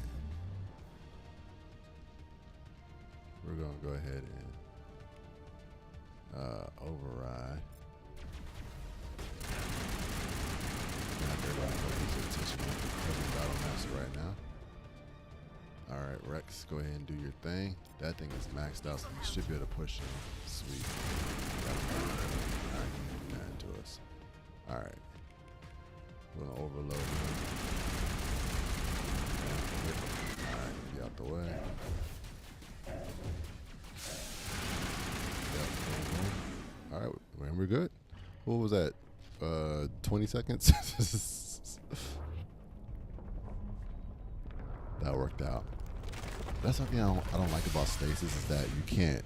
We're gonna go ahead and override. Not everybody pay attention to every battle master right now. Alright, Rex, go ahead and do your thing. That thing is maxed out, so you should be able to push him. Sweet. Alright, you can do that to us. Alright. We're gonna overload him. Alright, get out the way. Yep, boom, boom. Alright, we're good. What was that? 20 seconds? That worked out. That's something I don't like about stasis is that you can't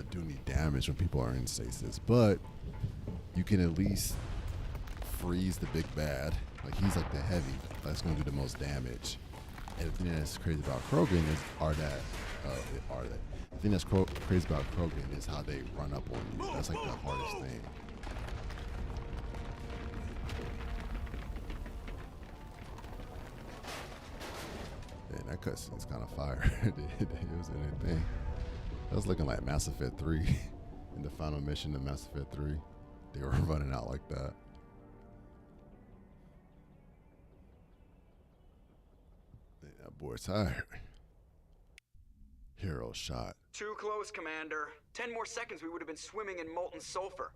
do any damage when people are in stasis, but you can at least freeze the big bad. Like he's like the heavy that's gonna do the most damage. And the thing that's crazy about Krogan is the thing that's crazy about Krogan is how they run up on you. That's like the hardest thing. And that cutscene's kind of fire. it was anything. That was looking like Mass Effect 3 in the final mission of Mass Effect 3. They were running out like that. That boy's tired. Hero shot. Too close, Commander. 10 more seconds we would have been swimming in molten sulfur.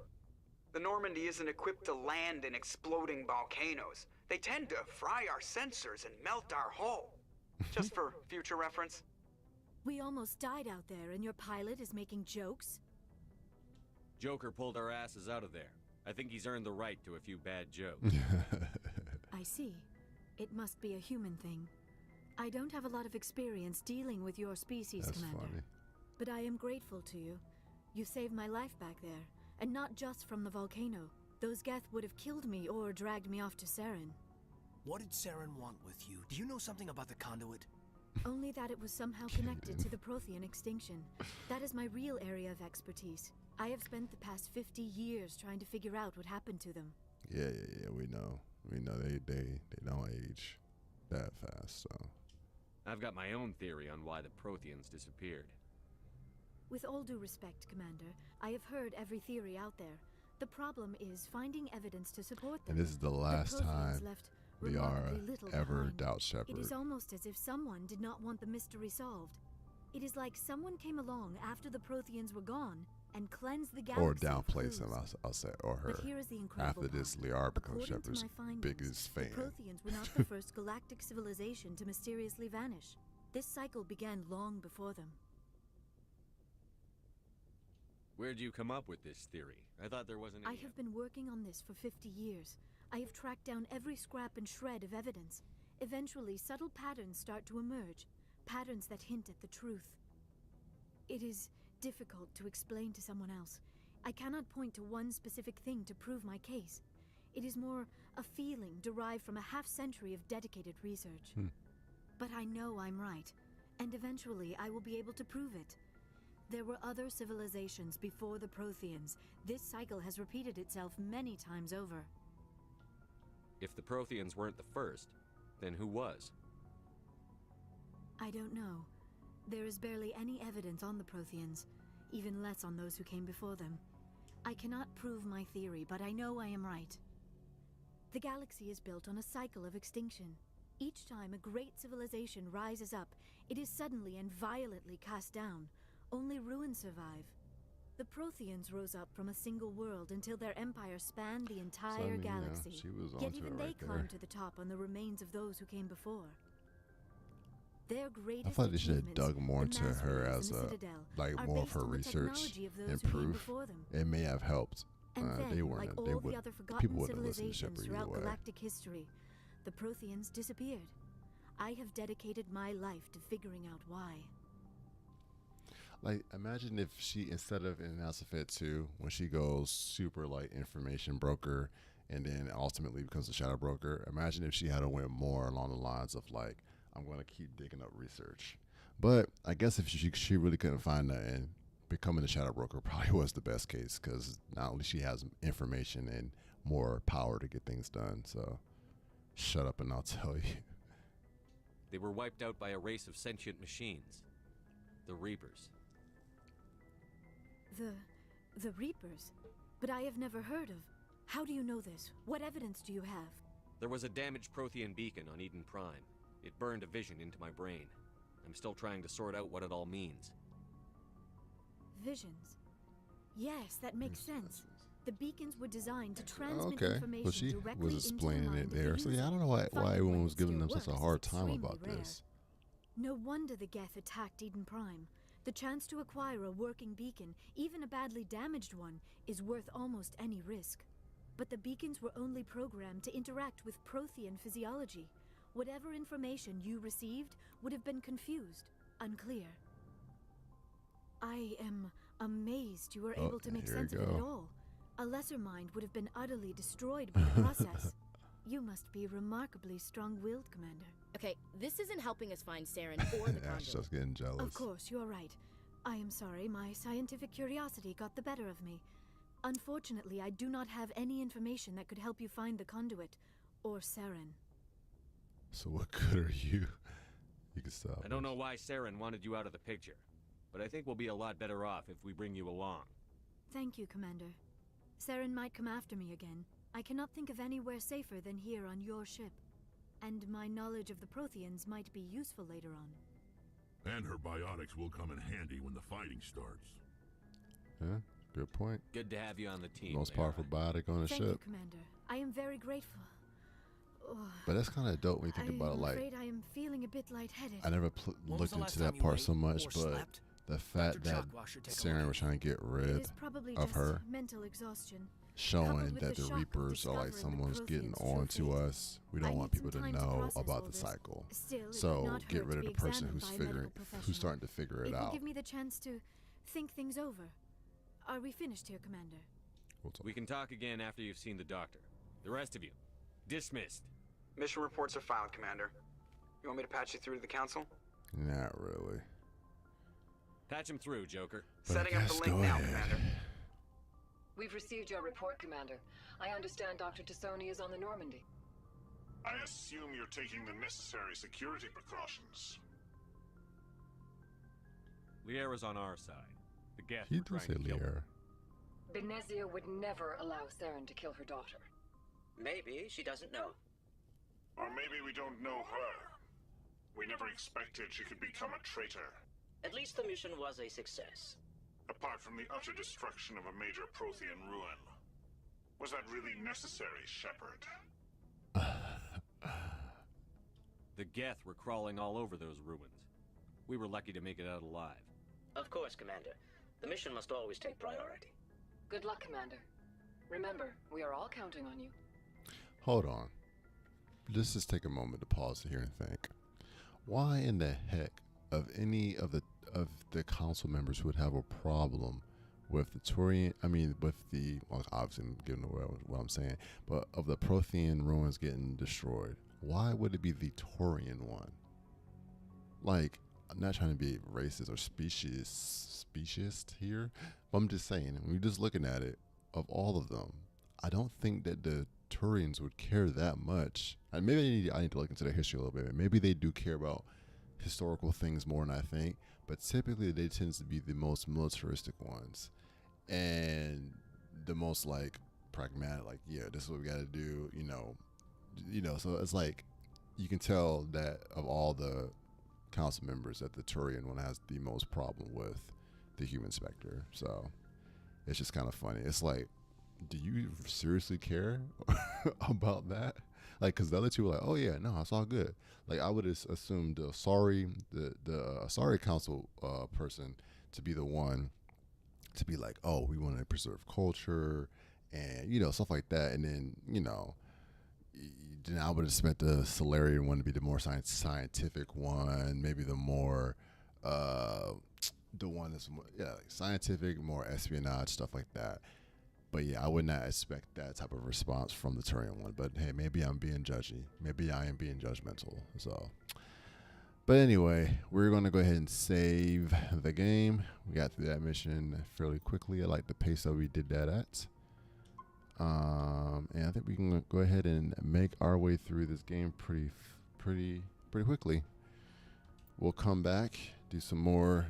The Normandy isn't equipped to land in exploding volcanoes. They tend to fry our sensors and melt our hull. Just for future reference. We almost died out there, and your pilot is making jokes? Joker pulled our asses out of there. I think he's earned the right to a few bad jokes. I see. It must be a human thing. I don't have a lot of experience dealing with your species, That's Commander. funny. But I am grateful to you. You saved my life back there, and not just from the volcano. Those Geth would have killed me or dragged me off to Saren. What did Saren want with you? Do you know something about the conduit? Only that it was somehow connected to the Prothean extinction. That is my real area of expertise. I have spent the past 50 years trying to figure out what happened to them. Yeah, we know. We know they don't age that fast, so. I've got my own theory on why the Protheans disappeared. With all due respect, Commander, I have heard every theory out there. The problem is finding evidence to support them. And this is the last Protheans time left Liara remarkably little ever behind. doubts Shepard. It is almost as if someone did not want the mystery solved. It is like someone came along after the Protheans were gone and cleansed the galaxy. Or of downplays him, clues. I'll say, or her. But here is the incredible After this, part. Liara becomes According to Shepard's my findings, biggest fan. The Protheans were not the first galactic civilization to mysteriously vanish. This cycle began long before them. Where'd you come up with this theory? I thought there wasn't I any. have been working on this for 50 years. I have tracked down every scrap and shred of evidence. Eventually, subtle patterns start to emerge, patterns that hint at the truth. It is difficult to explain to someone else. I cannot point to one specific thing to prove my case. It is more a feeling derived from a half-century of dedicated research. But I know I'm right, and eventually I will be able to prove it. There were other civilizations before the Protheans. This cycle has repeated itself many times over. If the Protheans weren't the first, then who was? I don't know. There is barely any evidence on the Protheans, even less on those who came before them. I cannot prove my theory, but I know I am right. The galaxy is built on a cycle of extinction. Each time a great civilization rises up, it is suddenly and violently cast down. Only ruins survive. The Protheans rose up from a single world until their empire spanned the entire galaxy. she was Yet onto even it they right there. climbed to the top on the remains of those who came before. Their greatest I thought they should have achievements, dug more the into mass her rays as and the a Citadel, like are more of based her on the research technology of those and who came proof. before them. It may have helped. And then, they like weren't. all They the would. other People forgotten wouldn't listen to civilizations Shepard either throughout way. galactic history, the Protheans disappeared. I have dedicated my life to figuring out why. Like, imagine if she, instead of in Mass Effect 2, when she goes super like information broker and then ultimately becomes a shadow broker, imagine if she had went more along the lines of like, I'm going to keep digging up research. But I guess if she really couldn't find nothing, becoming a shadow broker probably was the best case, because not only she has information and more power to get things done. So shut up and I'll tell you. They were wiped out by a race of sentient machines. The Reapers. The Reapers? But I have never heard of. How do you know this? What evidence do you have? There was a damaged Prothean beacon on Eden Prime. It burned a vision into my brain. I'm still trying to sort out what it all means. Visions. Yes, that makes sense. The beacons were designed to transmit information well, she directly was into the explaining mind it of the there. So yeah, I user. don't know why Finding everyone when was it giving still them such a works is hard time extremely about rare. this. No wonder the Geth attacked Eden Prime. The chance to acquire a working beacon, even a badly damaged one, is worth almost any risk. But the beacons were only programmed to interact with Prothean physiology. Whatever information you received would have been confused, unclear. I am amazed you were able to make here sense you of it go. at all. A lesser mind would have been utterly destroyed by the process. You must be remarkably strong-willed, Commander. Okay, this isn't helping us find Saren or the Yeah, she's conduit. just getting jealous. Of course, you're right. I am sorry, my scientific curiosity got the better of me. Unfortunately, I do not have any information that could help you find the conduit, or Saren. So what good are you? You can stop. I don't know why Saren wanted you out of the picture, but I think we'll be a lot better off if we bring you along. Thank you, Commander. Saren might come after me again. I cannot think of anywhere safer than here on your ship. And my knowledge of the Protheans might be useful later on. And her biotics will come in handy when the fighting starts. Yeah, good point. Good to have you on the team. Most Liara. powerful biotic on the Thank you, ship. Commander. I am very grateful. Oh, But that's kind of dope when you think about it. I'm Like, afraid I am feeling a bit lightheaded. I never When was looked the into last that time you part ate so much, or but slept? the fact that Chuck Washer, take a Saren look. was trying to get It rid is probably of just her, mental exhaustion. showing coupled with that the the shock of Reapers are like discovering the someone's getting Protheans' true on to fate. us. We I don't want need some people to time to know process about all the this. cycle. Still, it would So not get hurt rid to of be the person examined who's by a figuring, medical who's professional. starting to figure it It will out. give me the chance to think things over. Are we finished here, Commander? We'll talk. We can talk again after you've seen the doctor. The rest of you, dismissed. Mission reports are filed, Commander. You want me to patch you through to the Council? Not really. Patch him through, Joker. But I Setting up the guess link go now, ahead. Commander. We've received your report, Commander. I understand Dr. Tassoni is on the Normandy. I assume you're taking the necessary security precautions. Liara's on our side. The Geth He were did trying say to kill her. Liara. Benezia would never allow Saren to kill her daughter. Maybe she doesn't know. Or maybe we don't know her. We never expected she could become a traitor. At least the mission was a success. Apart from the utter destruction of a major Prothean ruin. Was that really necessary, Shepard? The Geth were crawling all over those ruins. We were lucky to make it out alive. Of course, Commander. The mission must always take priority. Good luck, Commander. Remember, we are all counting on you. Hold on. Let's just take a moment to pause here and think. Why in the heck of any of the council members would have a problem with the Turian? I mean, with the, well, obviously I'm giving away what I'm saying, but of the Prothean ruins getting destroyed. Why would it be the Turian one? Like, I'm not trying to be racist or speciesist here, but I'm just saying, when you're just looking at it, of all of them, I don't think that the Turians would care that much. And maybe I need to look into their history a little bit. Maybe they do care about historical things more than I think, but typically they tend to be the most militaristic ones and the most like pragmatic. Like, yeah, this is what we got to do. So it's like you can tell that of all the council members that the Turian one has the most problem with the human specter. So it's just kind of funny. It's like, do you seriously care about that? Like, because the other two were like, oh yeah, no, it's all good. Like, I would assume the Asari council person to be the one to be like, oh, we want to preserve culture and stuff like that. And then then I would have spent the Solarian one to be the more scientific one, maybe the more the one that's more, like scientific, more espionage, stuff like that. But yeah, I would not expect that type of response from the Turian one. But hey, maybe I'm being judgy. Maybe I am being judgmental. So, but anyway, we're going to go ahead and save the game. We got through that mission fairly quickly. I like the pace that we did that at. And I think we can go ahead and make our way through this game pretty quickly. We'll come back, do some more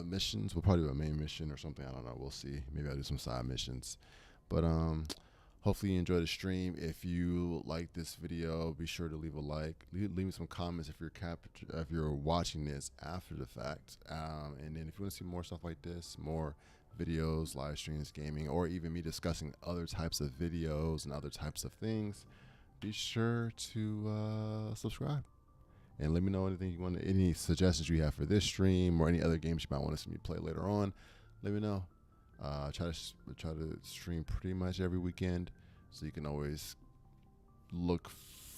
missions. We'll probably do a main mission or something. I don't know. We'll see. Maybe I'll do some side missions. But hopefully you enjoy the stream. If you like this video, be sure to leave a like. Leave me some comments if you're watching this after the fact. And then if you want to see more stuff like this, more videos, live streams, gaming, or even me discussing other types of videos and other types of things, be sure to subscribe. And let me know anything you want, any suggestions you have for this stream or any other games you might want to see me play later on. Let me know. Try to stream pretty much every weekend, so you can always look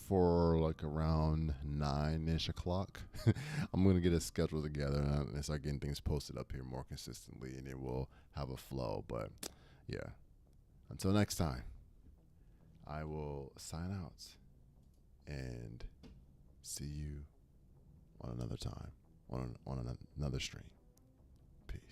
for like around 9-ish o'clock. I'm gonna get a schedule together and start getting things posted up here more consistently, and it will have a flow. But yeah, Until next time, I will sign out and see you on another time, on another stream.